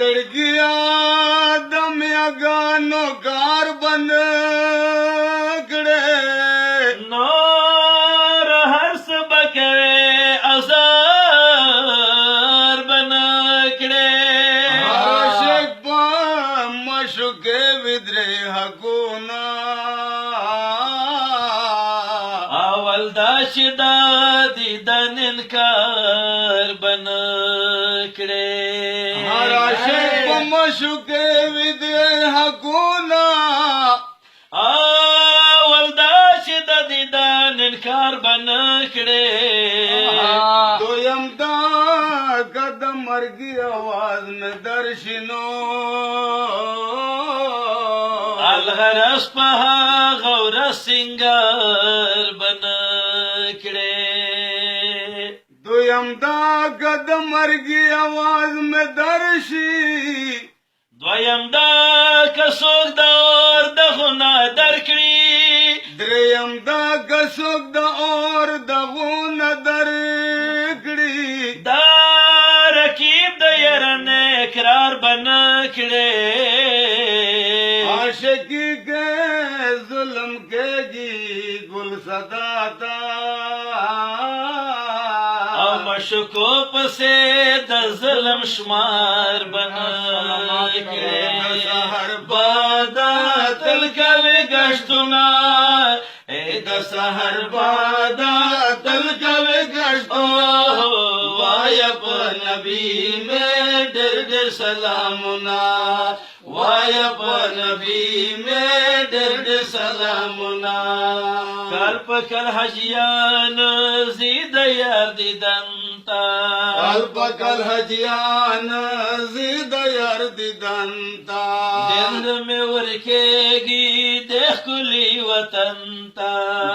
दड़गिया दम गानो कार बन नोर हर्ष बकरे अजार बनकड़े हर्ष मशुके विद्रेह गुना अवल दाशिदा दीदन इनकार बनकड़े मशुके विद्रेह गुना इनकार बनकड़े दोयम दा कदम मर्गी आवाज में दर्शनो अलगरस पहा गौर सिंगार बनकड़े दोयम दा कदम मर्गी आवाज में दर्शी द्वयम दा कसोक दौर दगुना दरकड़ी द्रयम दा कसोक दा और दगुन दरकड़ी दारकीब दयरन इकरार बनकड़े आशिकी के जुल्म के गी गुल सदाता मशकोप से दजलम शुमार बनकड़े हर बादा तल कवे गश्तुना दसहर बादा तल कवे गश्तो वायप नबी में डर डर सलामुना वायप नबी में डर डर सलामुना कल्प कल हजियान जीद यार दिदंता कल्प कल हजियान जीद यार दिदंता दिल में उरकेगी देख कुली वतनता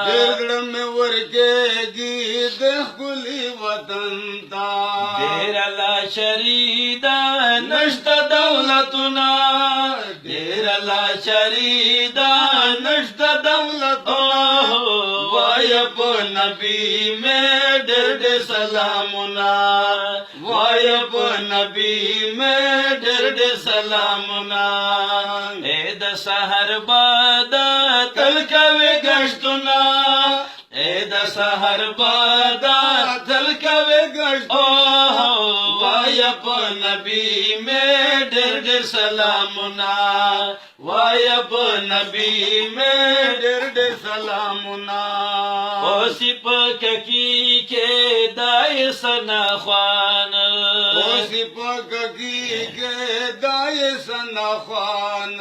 दिल में उरकेगी देख कुली वतनता तेरा ला शरीदा नष्ट दौलतुना तेरा ला शरीदा नष्ट दौलतुना वायप नबी में डर डर सलामुना वायप नबी में डर डर सलामुना ए दसहर बादा तल कवे गश्तुना ए दसहर बादा तल कवे गश्तो वायप नबी में डर डर सलामुना वायप नबी में डर डर सलामुना ओ सिपक की के दाय सना खान ओ सिपक की के दाय सना खान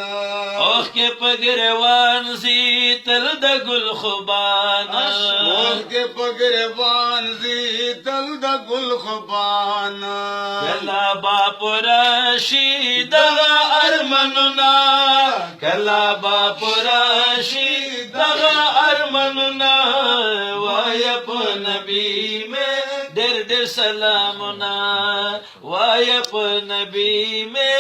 ओख के पगरवान सी तल द गुल खुबान ओख के पगरवान सी तल द गुल खुबान कला बाप रशीद अरमनुना कला बाप रशीद अरमनुना वायप नबी में डर डर सलामुना वायप नबी में